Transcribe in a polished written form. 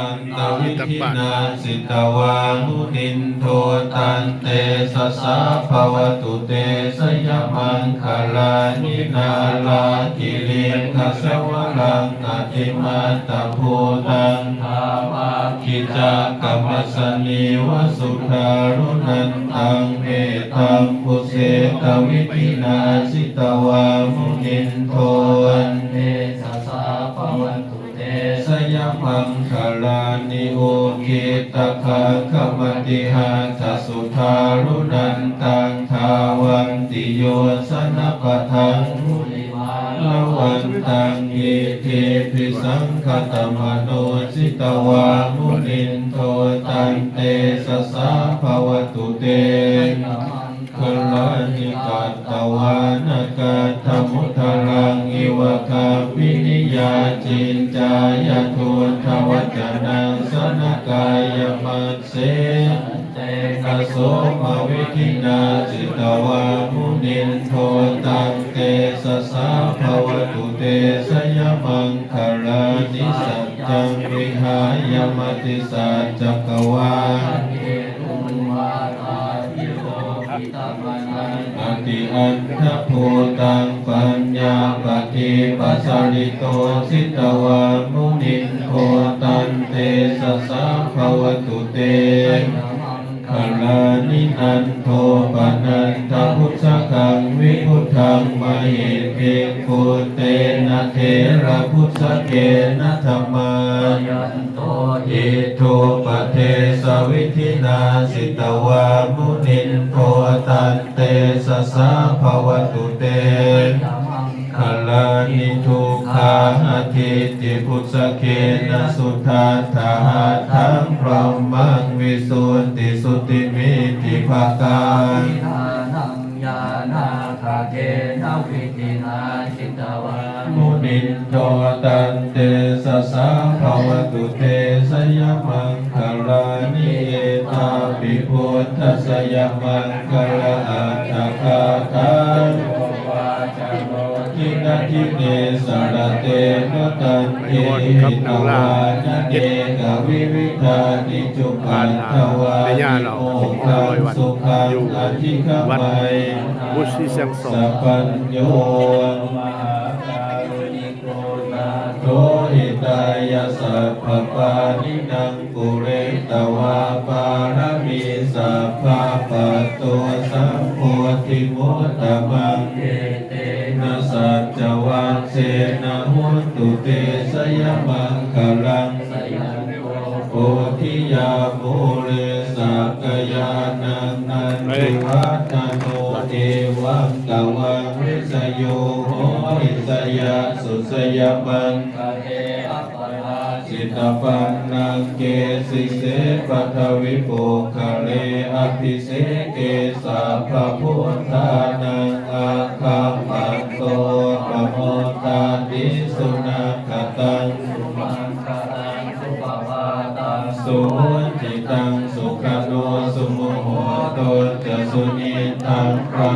อันตวิธินาสิตวามุนินโทตันเตสสะภวตุเตสยมังคลานินาลากิริงคสวรังอธิมาตภูตังธามาคิจักกรรมสนิวสุขารุนันตังเมตังปุเสกวิธินาสิตวามุนินโทตันเตสสะภวตุเตสยมังคลานิโอคิตคาขมติหาทสุทารุนันตังทาวันติโยสนปทังมุนิมาลวันตังอิทิปิสังคตมโนสิตวามุนินโทตันเตสสะภวตุเตคลานิกัตตวานกัตถมุทลังอิวะคาวินิยาจินจายทุนทวัจนังสนกายมัสเสเตนะโสมวิธินาจิตวามุนินโทตังเตสสะภวตุเตสยมังคลานิสัจจังวิหายมติสัจจกวาอติอันทภูตังปัญญาปฏิปัสสริโตสิตวามุนินโทตันเตสสะภวตุเตคลานินันโทปนันทพุทธคังวิพุทธังมหิเกกุเตนะเทระพุทธเกนะธรรมายันโตอิทุปเทสวิธินาสิตวามุนินโทตันเตสสะภวตุเตคลานิทุกขาทิติพุทธเกนะสุทัสสะทังพรหมังวิสุทธิสุติมิติภาการญาณาคาเกนะวิธินาสิตวามุนินโทตันเตสสะภวตุเตสยมังคลานิเอตาปิพุทธัสสยมังคลาอัตถคาตังทินาทิเนสระเตนตันเตตวานเนกวิวิธานิจุปันทวานิโอคังสุขังอธิคมัยบุตรที่เสียงสองสัพพัญโยมหาการุณิโกนาโตหิตายาสัพพปานินังปุเรตวาปารมีสัพพะปัตโตสัมโพธิมุตตมังเอเตนะสัจจวัสเสนะโหตุเตสยมังคลังสยันโตโพธิยาโมเรสักยานังนันตุวัตโนเอวังกวังวิสโยโหหิสยาสุสยมังคเทอัปปนาสิตปันนังเกสิเสปัทวิโปคะเลอภิเสเกสัพพพุทธานังอาคัมปันโตปะโมตาติสุนัขตังสุมังคลังสุปปาตังสุจิตังสุขโนสุโมโหโตจะสุนิตังพระ